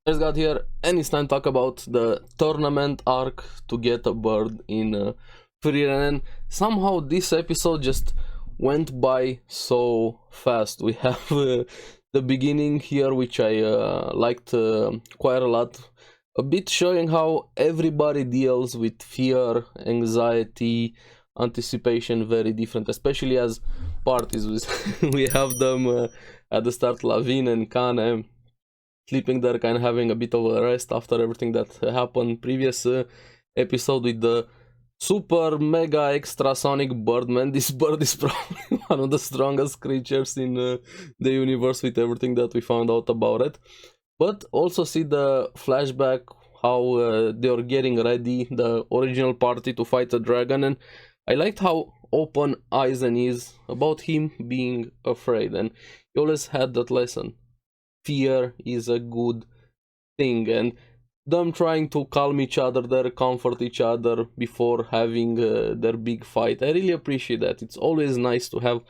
ARESxGOD here, and it's time to talk about the tournament arc to get a bird in Frieren. And somehow this episode just went by so fast. We have the beginning here, which I liked quite a lot, a bit showing how everybody deals with fear, anxiety, anticipation very different, especially as parties. We have them at the start, Lavin and Kane sleeping there, kind of having a bit of a rest after everything that happened previous episode with the super mega extra sonic bird. Man, this bird is probably one of the strongest creatures in the universe with everything that we found out about it. But also see the flashback, how they are getting ready, the original party to fight a dragon. And I liked how open Aizen is about him being afraid, and he always had that lesson. Fear is a good thing, and them trying to calm each other there, comfort each other before having their big fight. I really appreciate that. It's always nice to have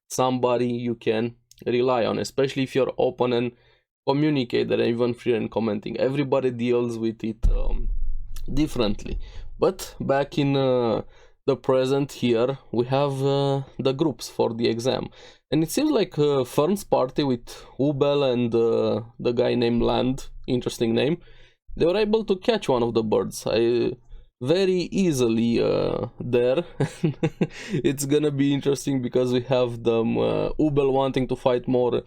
somebody you can rely on, especially if you're open and communicate, and even Frieren commenting. Everybody deals with it differently. But back in the present here, we have the groups for the exam. And it seems like Fern's party with Ubel and the guy named Land, interesting name, they were able to catch one of the birds. Very easily there. It's gonna be interesting because we have them, Ubel wanting to fight more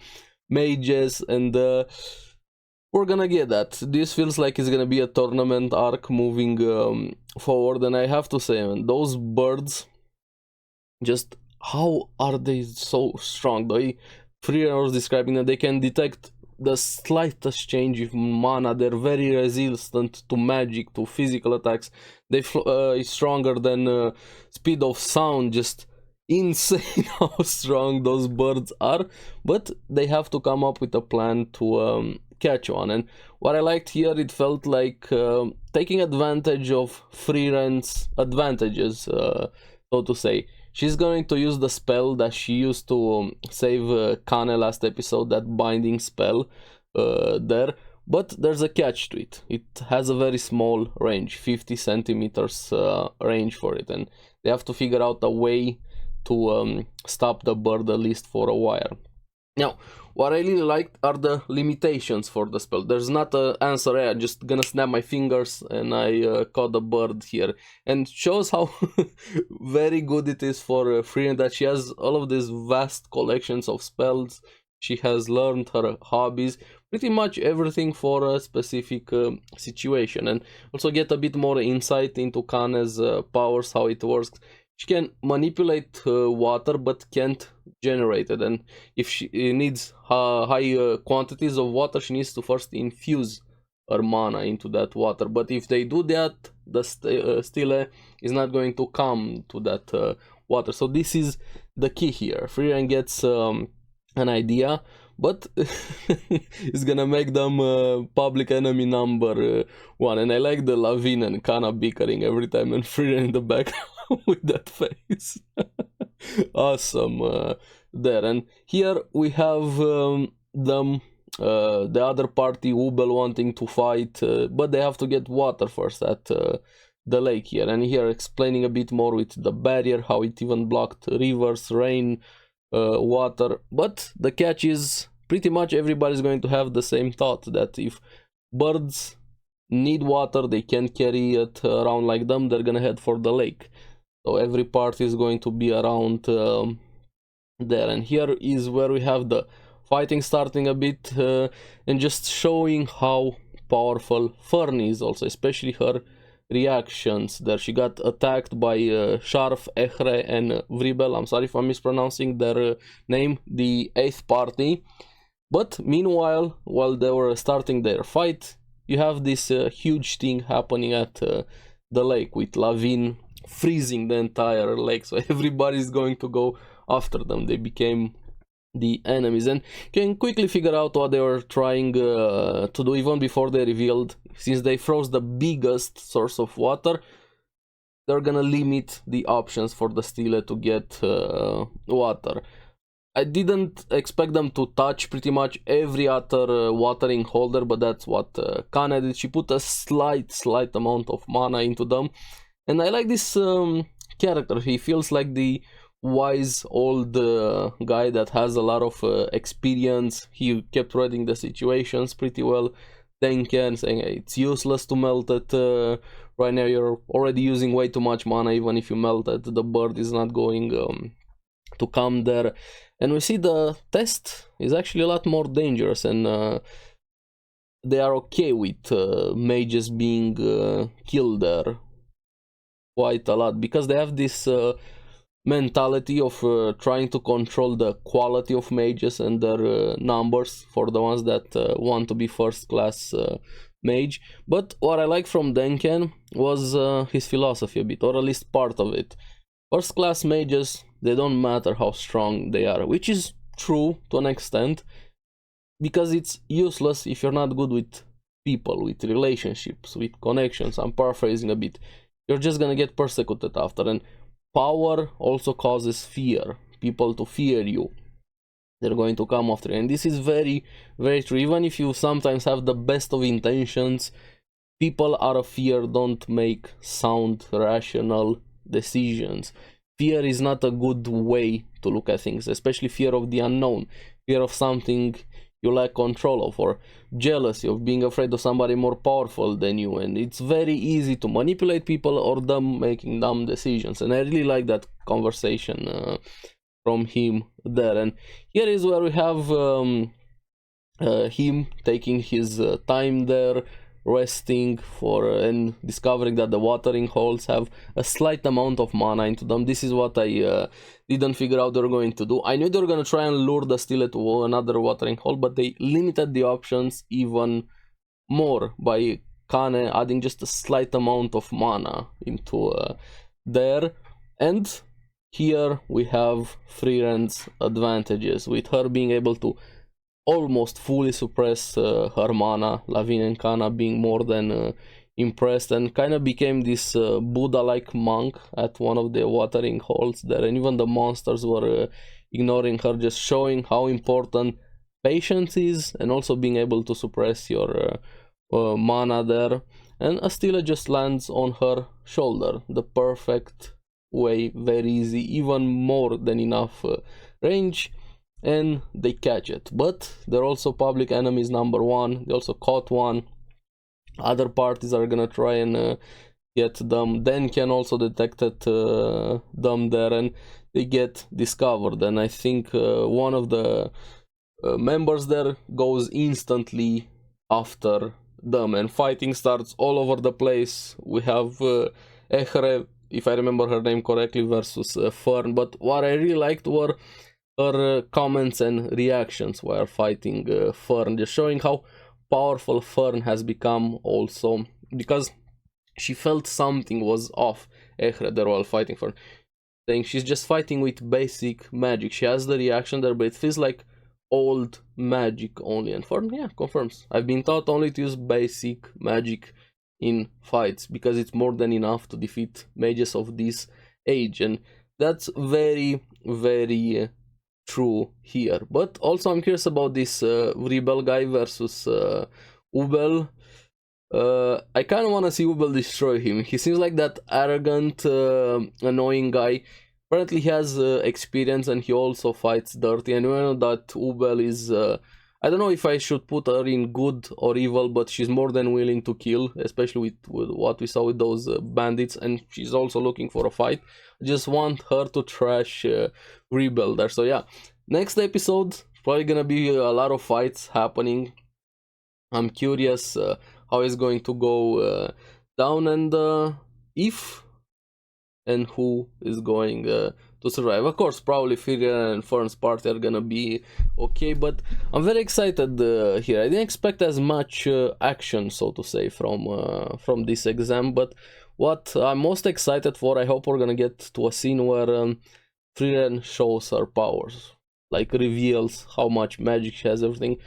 mages, and we're gonna get that. This feels like it's gonna be a tournament arc moving forward, and I have to say, man, those birds, just how are they so strong? The way Frieren was describing that they can detect the slightest change in mana. They're very resistant to magic, to physical attacks. They is stronger than speed of sound. Just insane how strong those birds are. But they have to come up with a plan to catch one. And what I liked here, it felt like taking advantage of Frieren's advantages, so to say. She's going to use the spell that she used to save Kane last episode, that binding spell there. But there's a catch to it. It has a very small range, 50 centimeters range for it. And they have to figure out a way to stop the bird, at least for a while. Now, what I really liked are the limitations for the spell. There's not an answer, I'm just gonna snap my fingers and I caught the bird here. And shows how very good it is for Frieren, that she has all of these vast collections of spells. She has learned her hobbies, pretty much everything for a specific situation. And also get a bit more insight into Kane's powers, how it works. She can manipulate water but can't generate it, and if she needs high quantities of water, she needs to first infuse her mana into that water. But if they do that, the stele is not going to come to that water. So this is the key here. Frieren gets an idea, but it's gonna make them public enemy number one. And I like the Lavin and Kana bickering every time, and Frieren in the back with that face. Awesome there. And here we have them, the other party, Ubel, wanting to fight, but they have to get water first at the lake here. And here explaining a bit more with the barrier, how it even blocked rivers, rain, water. But the catch is pretty much everybody's going to have the same thought, that if birds need water, they can't carry it around like them, they're gonna head for the lake. So every part is going to be around there. And here is where we have the fighting starting a bit, and just showing how powerful Fern is also, especially her reactions there. She got attacked by Sharf, Ehre and Vribel. I'm sorry if I'm mispronouncing their name, the 8th party. But meanwhile, while they were starting their fight, you have this huge thing happening at the lake, with Lavin freezing the entire lake. So everybody's going to go after them. They became the enemies, and can quickly figure out what they were trying to do even before they revealed. Since they froze the biggest source of water, they're gonna limit the options for the stele to get water. I didn't expect them to touch pretty much every other watering holder, but that's what Kana did. She put a slight amount of mana into them, and I like this character. He feels like the wise old guy that has a lot of experience. He kept reading the situations pretty well. Denken saying hey, it's useless to melt it. Right now you're already using way too much mana. Even if you melt it, the bird is not going to come there. And we see the test is actually a lot more dangerous, and they are okay with mages being killed there quite a lot, because they have this mentality of trying to control the quality of mages and their numbers for the ones that want to be first class mage. But what I like from Denken was his philosophy a bit, or at least part of it. First class mages, they don't matter how strong they are, which is true to an extent, because it's useless if you're not good with people, with relationships, with connections. I'm paraphrasing a bit. You're just gonna get persecuted after, and power also causes fear, people to fear you. They're going to come after you, and this is very, very true. Even if you sometimes have the best of intentions, people out of fear don't make sound, rational decisions. Fear is not a good way to look at things, especially fear of the unknown, fear of something you lack control of, or jealousy of being afraid of somebody more powerful than you. And it's very easy to manipulate people or them making dumb decisions. And I really like that conversation from him there. And here is where we have him taking his time there, resting for and discovering that the watering holes have a slight amount of mana into them. This is what I didn't figure out they were going to do. I knew they were going to try and lure the Stille to another watering hole, but they limited the options even more by Kane adding just a slight amount of mana into there. And here we have Frieren's advantages, with her being able to almost fully suppress her mana, Lavin and Kana being more than impressed, and kind of became this Buddha-like monk at one of the watering holes there, and even the monsters were ignoring her, just showing how important patience is, and also being able to suppress your mana there. And Astilla just lands on her shoulder, the perfect way, very easy, even more than enough range, and they catch it. But they're also public enemies number one. They also caught one. Other parties are gonna try and get them. Denken also detected them there, and they get discovered. And I think one of the members there goes instantly after them, and fighting starts all over the place. We have Ehre, if I remember her name correctly, versus Fern. But what I really liked were her comments and reactions while fighting Fern, just showing how powerful Fern has become also, because she felt something was off Ehre there while fighting Fern, saying she's just fighting with basic magic. She has the reaction there, but it feels like old magic only. And Fern, yeah, confirms, I've been taught only to use basic magic in fights, because it's more than enough to defeat mages of this age. And that's very, very true here. But also I'm curious about this rebel guy versus Ubel. I kind of want to see Ubel destroy him. He seems like that arrogant, annoying guy. Apparently he has experience, and he also fights dirty, and we know that Ubel is I don't know if I should put her in good or evil, but she's more than willing to kill, especially with what we saw with those bandits, and she's also looking for a fight. I just want her to trash Rebel there. So yeah, next episode, probably gonna be a lot of fights happening. I'm curious how it's going to go down, and if and who is going to survive. Of course, probably Frieren and Fern's party are gonna be okay, but I'm very excited here. I didn't expect as much action, so to say, from this exam, but what I'm most excited for, I hope we're gonna get to a scene where Frieren shows her powers, like reveals how much magic she has, everything.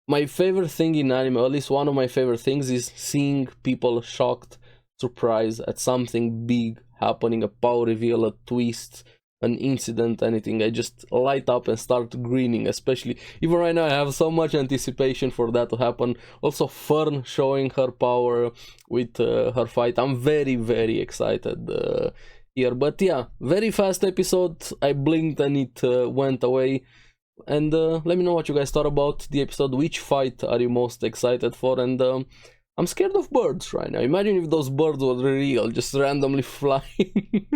My favorite thing in anime, or at least one of my favorite things, is seeing people shocked, surprised at something big happening, a power reveal, a twist, an incident, anything, I just light up and start grinning. Especially even right now, I have so much anticipation for that to happen. Also, Fern showing her power with her fight. I'm very excited here. But yeah, very fast episode. I blinked and it went away. And let me know what you guys thought about the episode. Which fight are you most excited for? And I'm scared of birds right now. Imagine if those birds were real, just randomly flying.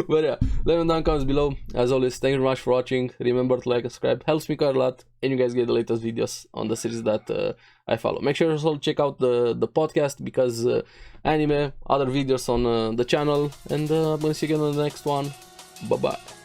But yeah, let me know down in the comments below. As always, thank you very much for watching. Remember to like and subscribe, helps me quite a lot, and you guys get the latest videos on the series that I follow. Make sure you also check out the podcast, because anime, other videos on the channel, and I'm gonna see you again on the next one. Bye bye.